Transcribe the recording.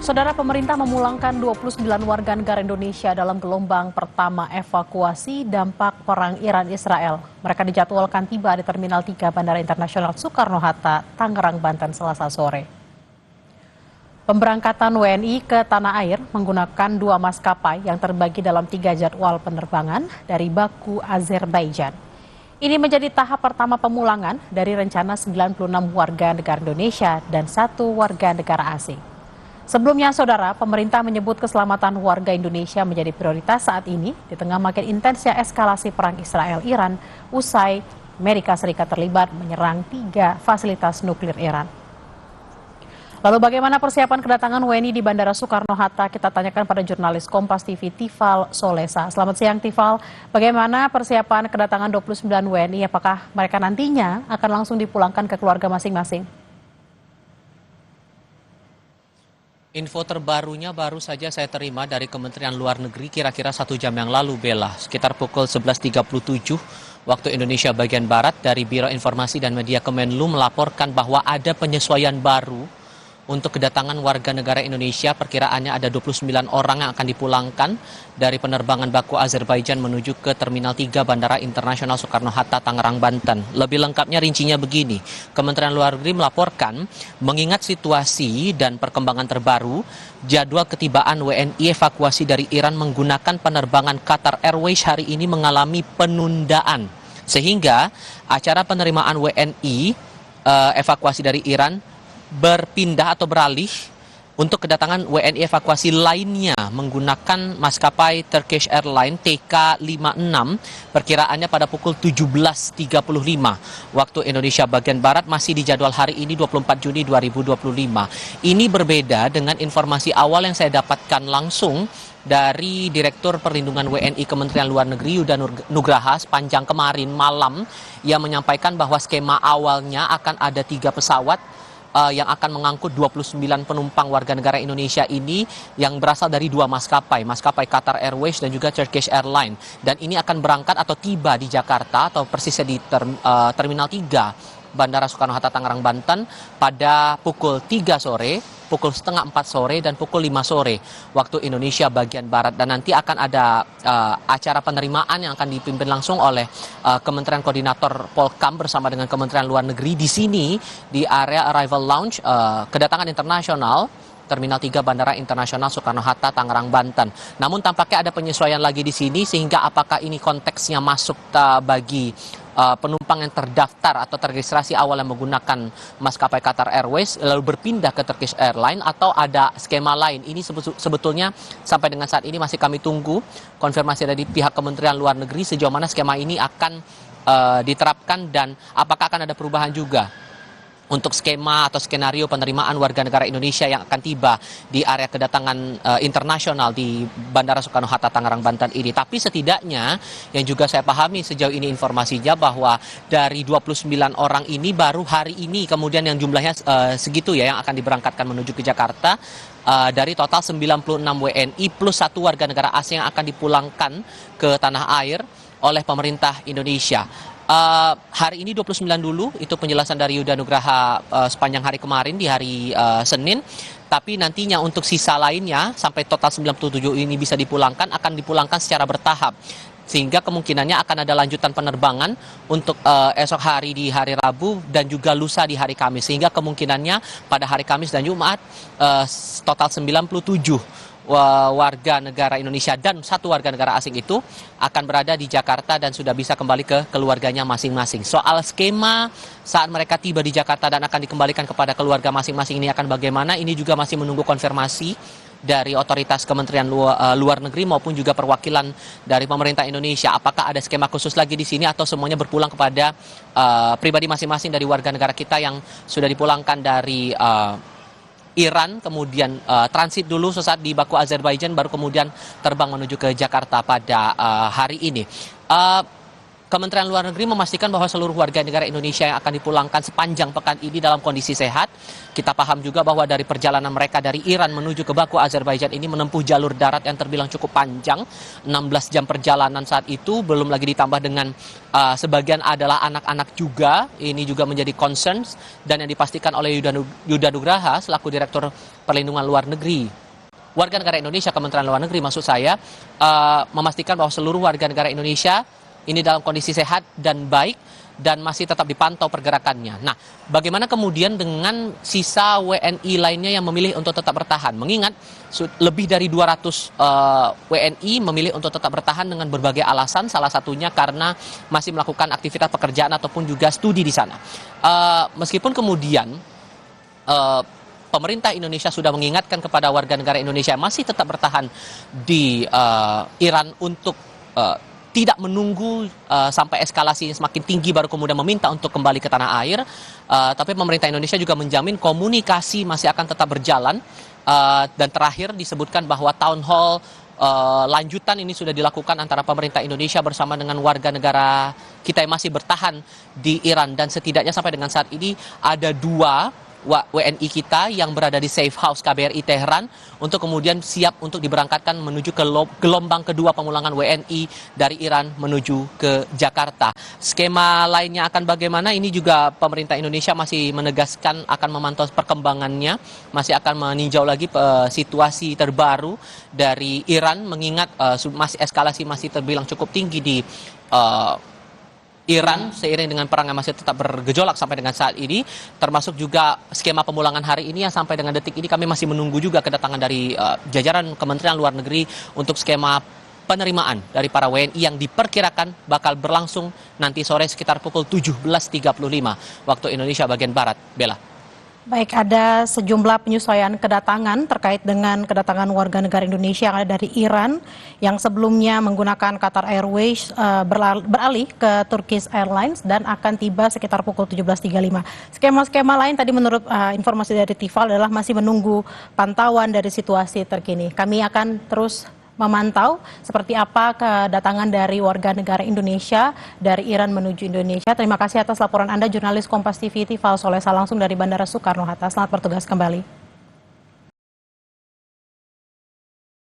Saudara, pemerintah memulangkan 29 warga negara Indonesia dalam gelombang pertama evakuasi dampak perang Iran-Israel. Mereka dijadwalkan tiba di Terminal 3 Bandara Internasional Soekarno-Hatta, Tangerang, Banten, Selasa sore. Pemberangkatan WNI ke tanah air menggunakan 2 maskapai yang terbagi dalam 3 jadwal penerbangan dari Baku, Azerbaijan. Ini menjadi tahap pertama pemulangan dari rencana 96 warga negara Indonesia dan 1 warga negara asing. Sebelumnya, saudara, pemerintah menyebut keselamatan warga Indonesia menjadi prioritas saat ini di tengah makin intensnya eskalasi perang Israel-Iran usai Amerika Serikat terlibat menyerang 3 fasilitas nuklir Iran. Lalu bagaimana persiapan kedatangan WNI di Bandara Soekarno-Hatta? Kita tanyakan pada jurnalis Kompas TV Tifal Solesa. Selamat siang Tifal, bagaimana persiapan kedatangan 29 WNI? Apakah mereka nantinya akan langsung dipulangkan ke keluarga masing-masing? Info terbarunya baru saja saya terima dari Kementerian Luar Negeri kira-kira 1 jam yang lalu, Bella. Sekitar pukul 11.37 waktu Indonesia bagian Barat, dari Biro Informasi dan Media Kemenlu melaporkan bahwa ada penyesuaian baru untuk kedatangan warga negara Indonesia. Perkiraannya ada 29 orang yang akan dipulangkan dari penerbangan Baku, Azerbaijan menuju ke Terminal 3 Bandara Internasional Soekarno-Hatta, Tangerang, Banten. Lebih lengkapnya rincinya begini, Kementerian Luar Negeri melaporkan mengingat situasi dan perkembangan terbaru, jadwal ketibaan WNI evakuasi dari Iran menggunakan penerbangan Qatar Airways hari ini mengalami penundaan. Sehingga acara penerimaan WNI evakuasi dari Iran berpindah atau beralih untuk kedatangan WNI evakuasi lainnya menggunakan maskapai Turkish Airlines TK56, perkiraannya pada pukul 17.35 waktu Indonesia bagian Barat, masih di jadwal hari ini 24 Juni 2025. Ini berbeda dengan informasi awal yang saya dapatkan langsung dari Direktur Perlindungan WNI Kementerian Luar Negeri Yuda Nugraha sepanjang kemarin malam, yang menyampaikan bahwa skema awalnya akan ada 3 pesawat yang akan mengangkut 29 penumpang warga negara Indonesia ini yang berasal dari 2 maskapai Qatar Airways dan juga Turkish Airlines. Dan ini akan berangkat atau tiba di Jakarta atau persisnya di Terminal 3 Bandara Soekarno-Hatta, Tangerang, Banten pada pukul 3 sore, pukul setengah 4 sore, dan pukul 5 sore waktu Indonesia bagian Barat. Dan nanti akan ada acara penerimaan yang akan dipimpin langsung oleh Kementerian Koordinator Polkam bersama dengan Kementerian Luar Negeri di sini di area Arrival Lounge kedatangan internasional Terminal 3 Bandara Internasional Soekarno-Hatta, Tangerang, Banten. Namun tampaknya ada penyesuaian lagi di sini, sehingga apakah ini konteksnya masuk bagi penumpang yang terdaftar atau terregistrasi awal yang menggunakan maskapai Qatar Airways lalu berpindah ke Turkish Airlines, atau ada skema lain. Ini sebetulnya sampai dengan saat ini masih kami tunggu konfirmasi dari pihak Kementerian Luar Negeri sejauh mana skema ini akan diterapkan dan apakah akan ada perubahan juga untuk skema atau skenario penerimaan warga negara Indonesia yang akan tiba di area kedatangan internasional di Bandara Soekarno-Hatta, Tangerang, Banten ini. Tapi setidaknya yang juga saya pahami sejauh ini informasinya bahwa dari 29 orang ini baru hari ini kemudian yang jumlahnya segitu ya yang akan diberangkatkan menuju ke Jakarta, dari total 96 WNI plus 1 warga negara asing yang akan dipulangkan ke tanah air oleh pemerintah Indonesia. Hari ini 29 dulu, itu penjelasan dari Yuda Nugraha sepanjang hari kemarin di hari Senin. Tapi nantinya untuk sisa lainnya sampai total 97 ini bisa dipulangkan, akan dipulangkan secara bertahap. Sehingga kemungkinannya akan ada lanjutan penerbangan untuk esok hari di hari Rabu dan juga lusa di hari Kamis. Sehingga kemungkinannya pada hari Kamis dan Jumat total 97 warga negara Indonesia dan 1 warga negara asing itu akan berada di Jakarta dan sudah bisa kembali ke keluarganya masing-masing. Soal skema saat mereka tiba di Jakarta dan akan dikembalikan kepada keluarga masing-masing ini akan bagaimana, ini juga masih menunggu konfirmasi dari otoritas Kementerian Luar Negeri maupun juga perwakilan dari pemerintah Indonesia. Apakah ada skema khusus lagi di sini atau semuanya berpulang kepada pribadi masing-masing dari warga negara kita yang sudah dipulangkan dari Iran, kemudian transit dulu sesaat di Baku, Azerbaijan, baru kemudian terbang menuju ke Jakarta pada hari ini. Kementerian Luar Negeri memastikan bahwa seluruh warga negara Indonesia yang akan dipulangkan sepanjang pekan ini dalam kondisi sehat. Kita paham juga bahwa dari perjalanan mereka dari Iran menuju ke Baku, Azerbaijan ini menempuh jalur darat yang terbilang cukup panjang, 16 jam perjalanan saat itu, belum lagi ditambah dengan sebagian adalah anak-anak juga. Ini juga menjadi concern dan yang dipastikan oleh Yuda Nugraha selaku Direktur Perlindungan Luar Negeri warga negara Indonesia, Kementerian Luar Negeri maksud saya, memastikan bahwa seluruh warga negara Indonesia ini dalam kondisi sehat dan baik dan masih tetap dipantau pergerakannya. Nah, bagaimana kemudian dengan sisa WNI lainnya yang memilih untuk tetap bertahan? Mengingat lebih dari 200 WNI memilih untuk tetap bertahan dengan berbagai alasan, salah satunya karena masih melakukan aktivitas pekerjaan ataupun juga studi di sana. Meskipun kemudian pemerintah Indonesia sudah mengingatkan kepada warga negara Indonesia yang masih tetap bertahan di Iran untuk tidak menunggu sampai eskalasinya semakin tinggi baru kemudian meminta untuk kembali ke tanah air. Tapi pemerintah Indonesia juga menjamin komunikasi masih akan tetap berjalan. Dan terakhir disebutkan bahwa town hall lanjutan ini sudah dilakukan antara pemerintah Indonesia bersama dengan warga negara kita yang masih bertahan di Iran. Dan setidaknya sampai dengan saat ini ada 2 WNI kita yang berada di safe house KBRI Teheran untuk kemudian siap untuk diberangkatkan menuju ke gelombang kedua pemulangan WNI dari Iran menuju ke Jakarta. Skema lainnya akan bagaimana? Ini juga pemerintah Indonesia masih menegaskan akan memantau perkembangannya, masih akan meninjau lagi situasi terbaru dari Iran mengingat masih eskalasi masih terbilang cukup tinggi di Iran seiring dengan perang yang masih tetap bergejolak sampai dengan saat ini, termasuk juga skema pemulangan hari ini yang sampai dengan detik ini kami masih menunggu juga kedatangan dari jajaran Kementerian Luar Negeri untuk skema penerimaan dari para WNI yang diperkirakan bakal berlangsung nanti sore sekitar pukul 17.35 waktu Indonesia bagian Barat. Bella. Baik, ada sejumlah penyesuaian kedatangan terkait dengan kedatangan warga negara Indonesia yang ada dari Iran yang sebelumnya menggunakan Qatar Airways beralih ke Turkish Airlines dan akan tiba sekitar pukul 17.35. Skema-skema lain tadi menurut informasi dari Tifal adalah masih menunggu pantauan dari situasi terkini. Kami akan terus memantau seperti apa kedatangan dari warga negara Indonesia dari Iran menuju Indonesia. Terima kasih atas laporan Anda, jurnalis Kompas TV Tifal Solesa langsung dari Bandara Soekarno-Hatta. Selamat bertugas kembali.